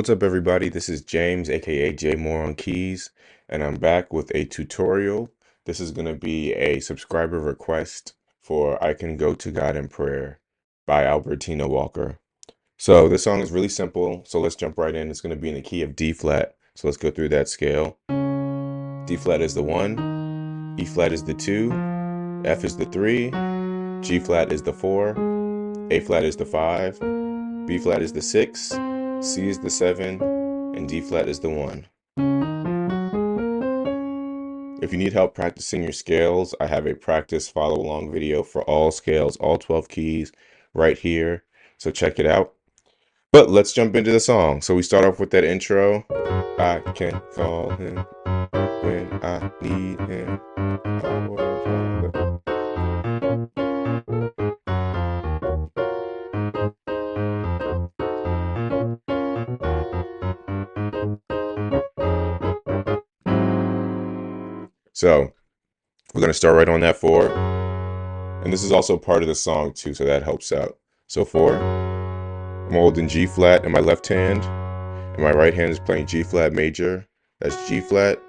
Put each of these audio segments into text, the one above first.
What's up, everybody? This is James, aka jmooreonkeys, and I'm back with a tutorial. This is going to be a subscriber request for I Can Go to God in Prayer by Albertina Walker. So this song is really simple, so let's jump right in. It's going to be in the key of D flat. So let's go through that scale. D flat is the 1, E flat is the 2, F is the 3, G flat is the 4, A flat is the 5, B flat is the 6, C is the 7, and D flat is the 1. If you need help practicing your scales, I have a practice follow along video for all scales, all 12 keys right here. So check it out. But let's jump into the song. So we start off with that intro. I can call him when I need him. So we're going to start right on that 4. And this is also part of the song too, so that helps out. So 4, I'm holding G flat in my left hand, and my right hand is playing G flat major. That's G flat,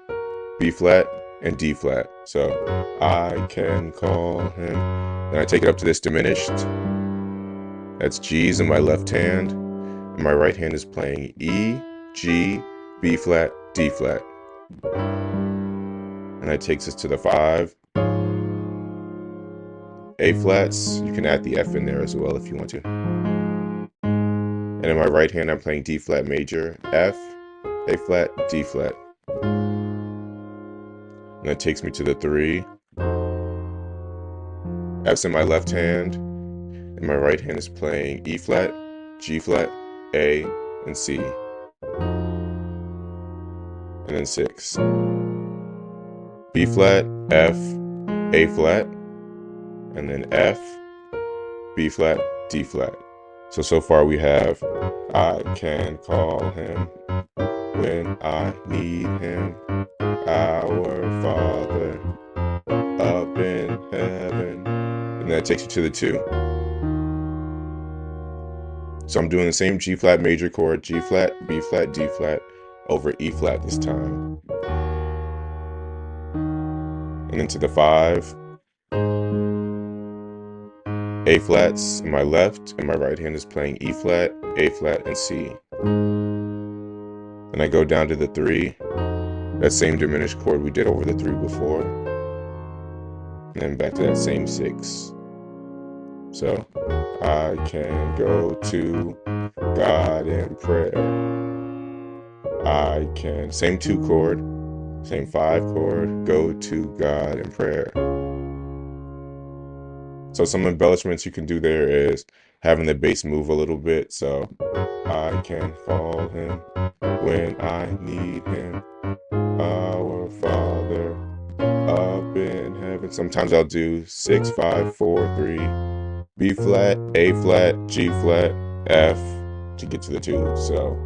B flat, and D flat. So I can call him. Then I take it up to this diminished. That's G's in my left hand, and my right hand is playing E, G, B flat, D flat. And that takes us to the 5. A flats, you can add the F in there as well if you want to. And in my right hand, I'm playing D flat major, F, A flat, D flat. And that takes me to the 3. F's in my left hand, and my right hand is playing E flat, G flat, A, and C. And then 6. B flat, F, A flat, and then F, B flat, D flat. So far we have I can call him when I need him, our Father up in heaven. And that takes you to the 2. So I'm doing the same G flat major chord, G flat, B flat, D flat, over E flat this time. And then to the 5. A flats in my left, and my right hand is playing E flat, A flat, and C. Then I go down to the 3, that same diminished chord we did over the 3 before, and then back to that same 6. So I can go to God in prayer. I can, same 2 chord, same 5 chord, go to God in prayer. So some embellishments you can do there is having the bass move a little bit. So I can call him when I need him, our Father up in heaven. Sometimes I'll do 6, 5, 4, 3, B flat, A flat, G flat, F to get to the 2. So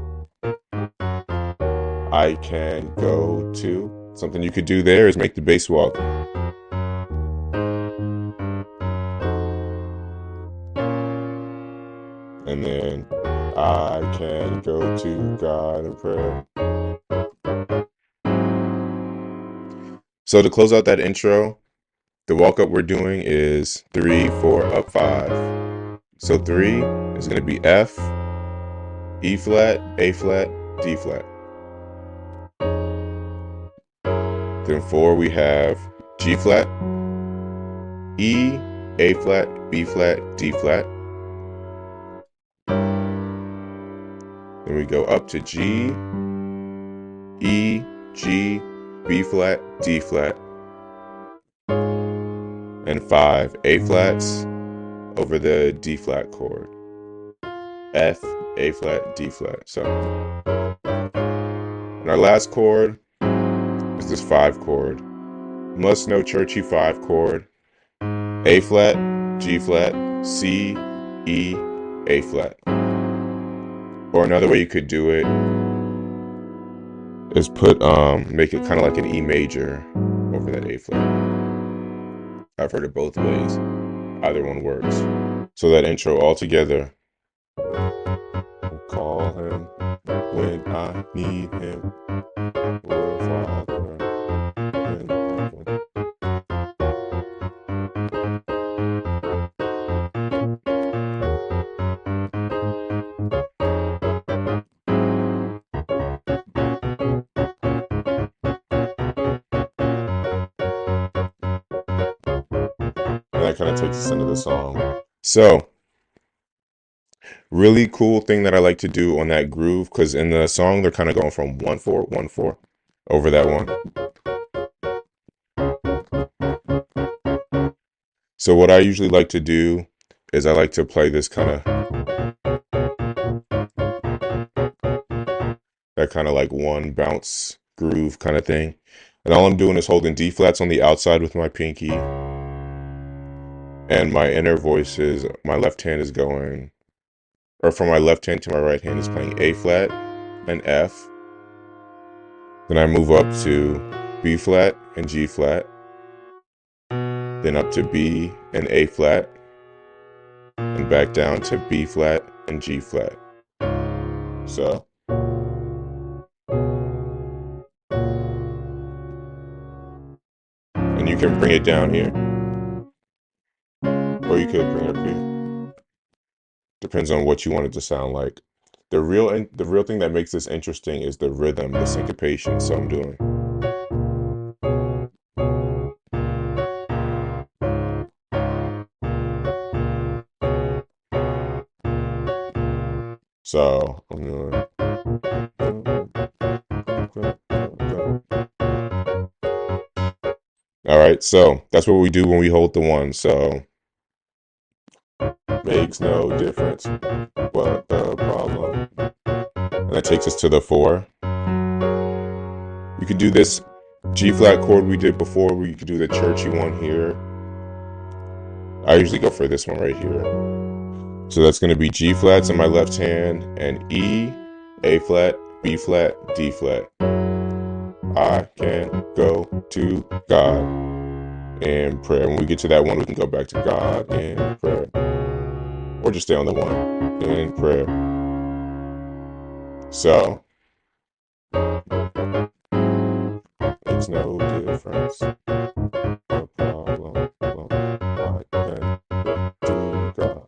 I can go to. Something you could do there is make the bass walk. And then I can go to God in prayer. So to close out that intro, the walk up we're doing is 3, 4, up 5. So 3 is going to be F, E flat, A flat, D flat. Then 4 we have G flat, E, A flat, B flat, D flat. Then we go up to G, E, G, B flat, D flat. And 5 A flats over the D flat chord. F, A flat, D flat. So, and our last chord is this 5 chord. Must know churchy 5 chord. A flat, G flat, C, E, A flat. Or another way you could do it is put, make it kind of like an E major over that A flat. I've heard it both ways. Either one works. So that intro all together. Call him when I need him. Oh, Father in heaven. And that kind of takes us into the song. So, really cool thing that I like to do on that groove, because in the song they're kind of going from 1/4, 1/4 over that one. So what I usually like to do is I like to play this kind of, that kind of like one bounce groove kind of thing. And all I'm doing is holding D flats on the outside with my pinky. And my inner voice is, my left hand is going, or from my left hand to my right hand is playing A flat and F. Then I move up to B flat and G flat. Then up to B and A flat. And back down to B flat and G flat. So. And you can bring it down here. Or you could bring it up here. Depends on what you want it to sound like. The real thing that makes this interesting is the rhythm, the syncopation. So I'm doing. So I'm doing. All right, so that's what we do when we hold the one. So makes no difference what the problem. And that takes us to the 4. You could do this G flat chord we did before, where you could do the churchy one here. I usually go for this one right here. So that's going to be G flats in my left hand and E, A flat, B flat, D flat. I can go to God in prayer. When we get to that one, we can go back to God in prayer. Or just stay on the one in prayer. So, it's no difference. No problem. I can go to God.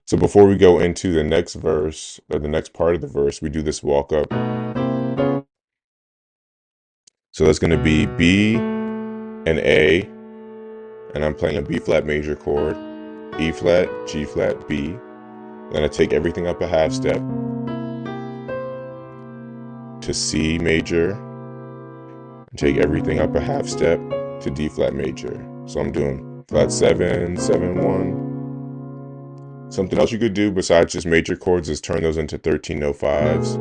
So before we go into the next verse, or the next part of the verse, we do this walk up. So that's going to be B and A, and I'm playing a B flat major chord, E flat, G flat, B. Then I take everything up a half step to C major, and take everything up a half step to D flat major. So I'm doing flat 7, 7, 1. Something else you could do besides just major chords is turn those into 13 no 5s.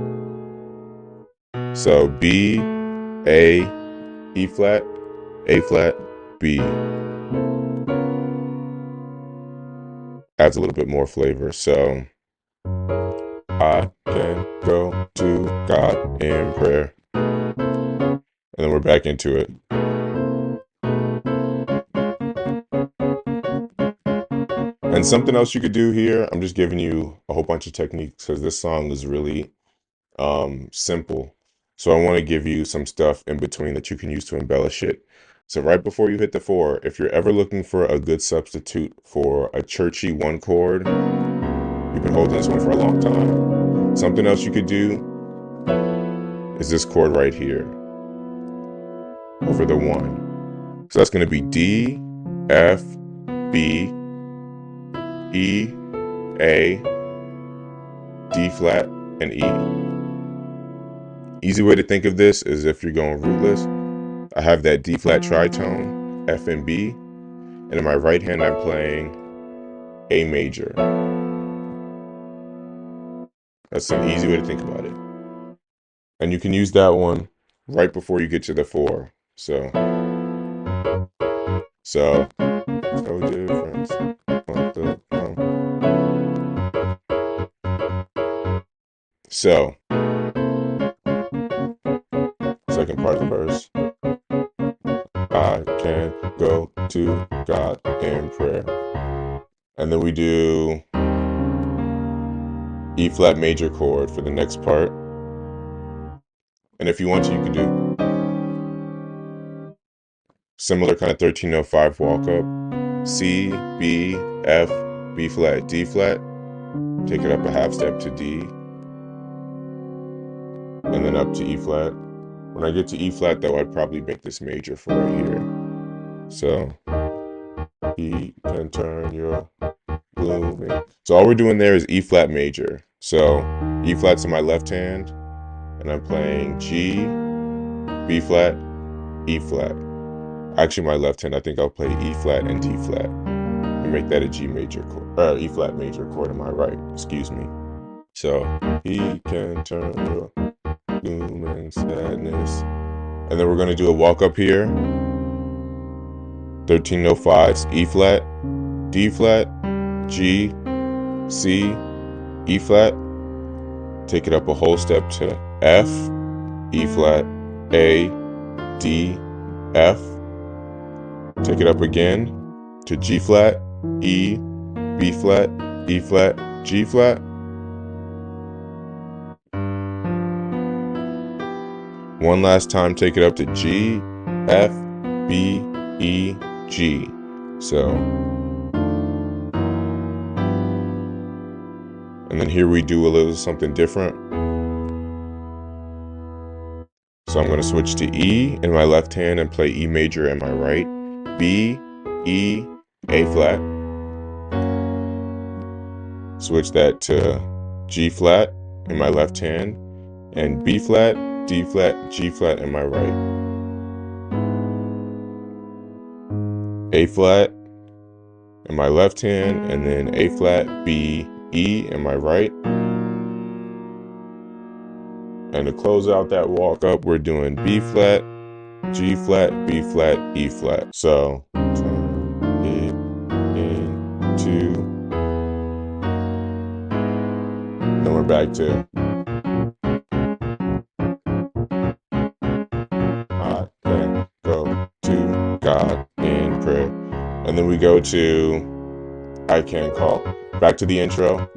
So B, A, E flat, A flat, B. Adds a little bit more flavor. So I can go to God in prayer. And then we're back into it. And something else you could do here, I'm just giving you a whole bunch of techniques because this song is really simple. So I want to give you some stuff in between that you can use to embellish it. So right before you hit the 4, if you're ever looking for a good substitute for a churchy one chord, you've been holding this one for a long time. Something else you could do is this chord right here over the 1. So that's going to be D, F, B, E, A, D flat, and E. Easy way to think of this is if you're going rootless, I have that D flat tritone, F and B, and in my right hand I'm playing A major. That's an easy way to think about it. And you can use that one right before you get to the 4. So no difference. So, second part of the verse. I can go to God in prayer. And then we do E flat major chord for the next part. And if you want to, you can do similar kind of 1305 walk up. C, B, F, B flat, D flat. Take it up a half step to D. And then up to E flat. When I get to E flat though, I'd probably make this major for right here. So, E can turn your blooming. So all we're doing there is E flat major. So E flat's in my left hand, and I'm playing G, B flat, E flat. Actually, my left hand, I think I'll play E flat and D flat and make that a G major chord, or E flat major chord in my right, excuse me. So he can turn your gloom and sadness. And then we're gonna do a walk up here. 1305's E flat, D flat, G, C, E flat. Take it up a whole step to F, E flat, A, D, F. Take it up again to G flat, E, B flat, E flat, G flat. One last time, take it up to G, F, B, E, G. So, and then here we do a little something different. So I'm going to switch to E in my left hand and play E major in my right. B, E, A flat. Switch that to G flat in my left hand and B flat, D flat, G flat in my right. A flat in my left hand and then A flat, B, E in my right. And to close out that walk up, we're doing B flat, G flat, B flat, E flat. So turn it into. Then we're back to. I can go to God in prayer. And then we go to I can call. Back to the intro.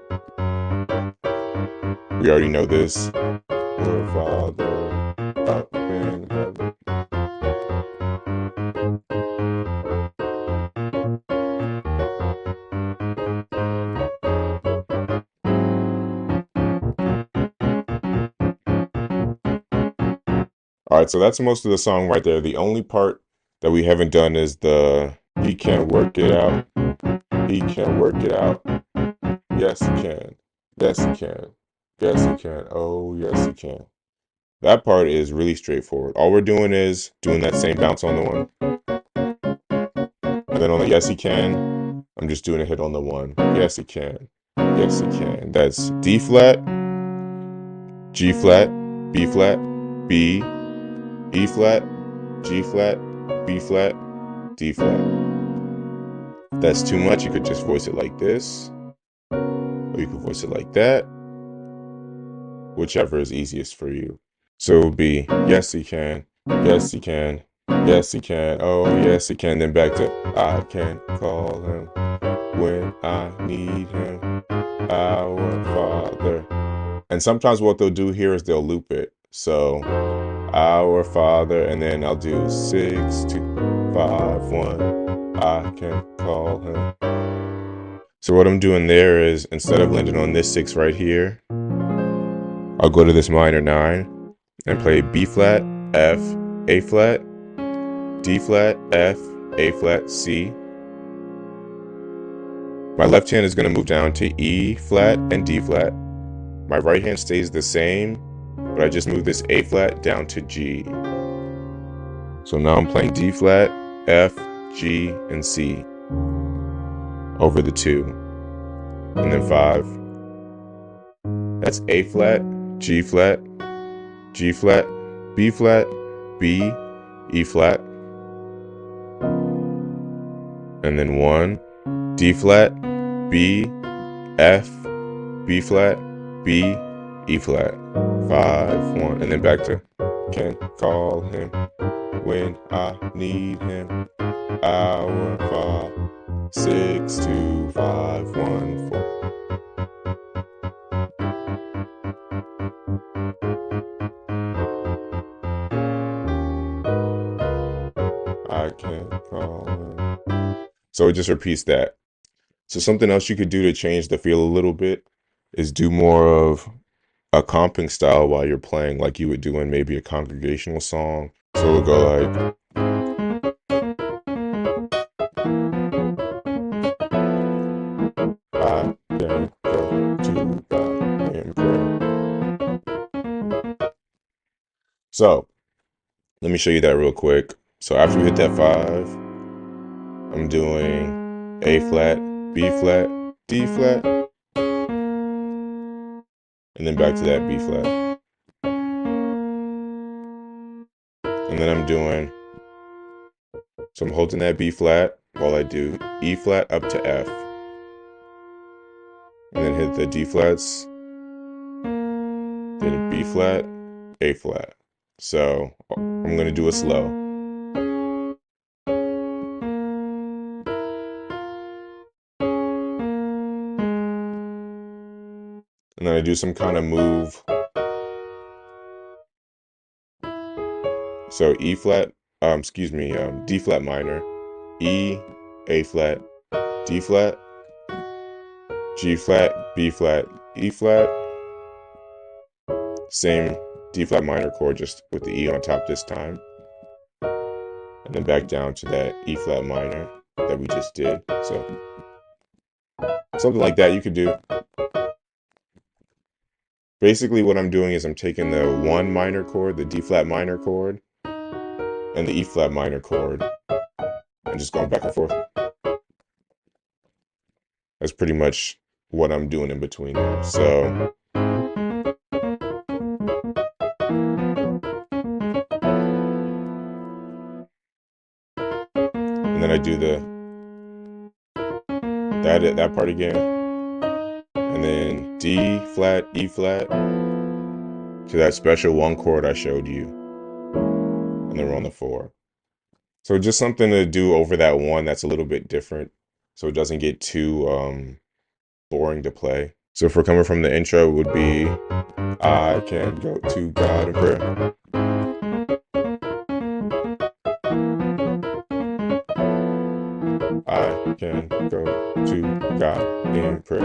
We already know this. Your Father up in heaven. All right, so that's most of the song right there. The only part that we haven't done is the he can work it out. He can work it out. Yes, he can. Yes, he can. Yes, he can. Oh, yes, he can. That part is really straightforward. All we're doing is doing that same bounce on the one. And then on the yes, he can, I'm just doing a hit on the one. Yes, he can. Yes, he can. That's D flat, G flat, B flat, B, E flat, G flat, B flat, D flat. If that's too much, you could just voice it like this, or you could voice it like that, whichever is easiest for you. So it would be, yes, he can, yes, he can, yes, he can, oh, yes, he can. Then back to, I can call him when I need him, our Father. And sometimes what they'll do here is they'll loop it. So, our Father, and then I'll do 6, 2, 5, 1, I can call him. So what I'm doing there is, instead of landing on this 6 right here, I'll go to this minor 9, and play B flat, F, A flat, D flat, F, A flat, C. My left hand is going to move down to E flat and D flat. My right hand stays the same, but I just move this A flat down to G. So now I'm playing D flat, F, G, and C over the 2. And then 5. That's A flat, G flat, G flat, B flat, B, E flat. And then 1, D flat, B, F, B flat, B, E flat. 5, 1, and then back to can call him when I need him. Our Father. 6, 2, 5, 1, 4. I can't call her. So it just repeats that. So something else you could do to change the feel a little bit is do more of a comping style while you're playing, like you would do in maybe a congregational song. So it'll go like, I can go to God in prayer. So let me show you that real quick. So after we hit that 5, I'm doing A flat, B flat, D flat, and then back to that B flat. And then I'm doing, so I'm holding that B flat while I do E flat up to F. And then hit the D flats, then B flat, A flat. So I'm gonna do it slow. And then I do some kind of move. So E flat, D flat minor, E, A flat, D flat, G flat, B flat, E flat. Same D flat minor chord, just with the E on top this time. And then back down to that E flat minor that we just did. So something like that you could do. Basically what I'm doing is I'm taking the 1 minor chord, the D flat minor chord, and the E flat minor chord, and just going back and forth. That's pretty much what I'm doing in between there. So and then I do that part again, and then D flat, E flat to that special 1 chord I showed you, and then we're on the 4. So just something to do over that 1 that's a little bit different, so it doesn't get too boring to play. So if we're coming from the intro, it would be, I can go to God in prayer. I can go to God in prayer.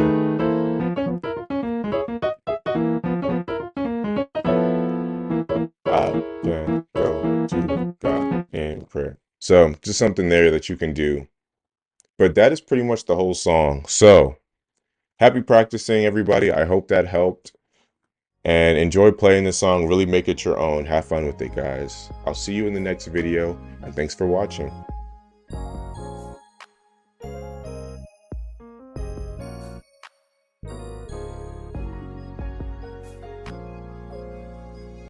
I can go to God in prayer. So just something there that you can do. But that is pretty much the whole song. So happy practicing, everybody. I hope that helped. And enjoy playing this song. Really make it your own. Have fun with it, guys. I'll see you in the next video. And thanks for watching.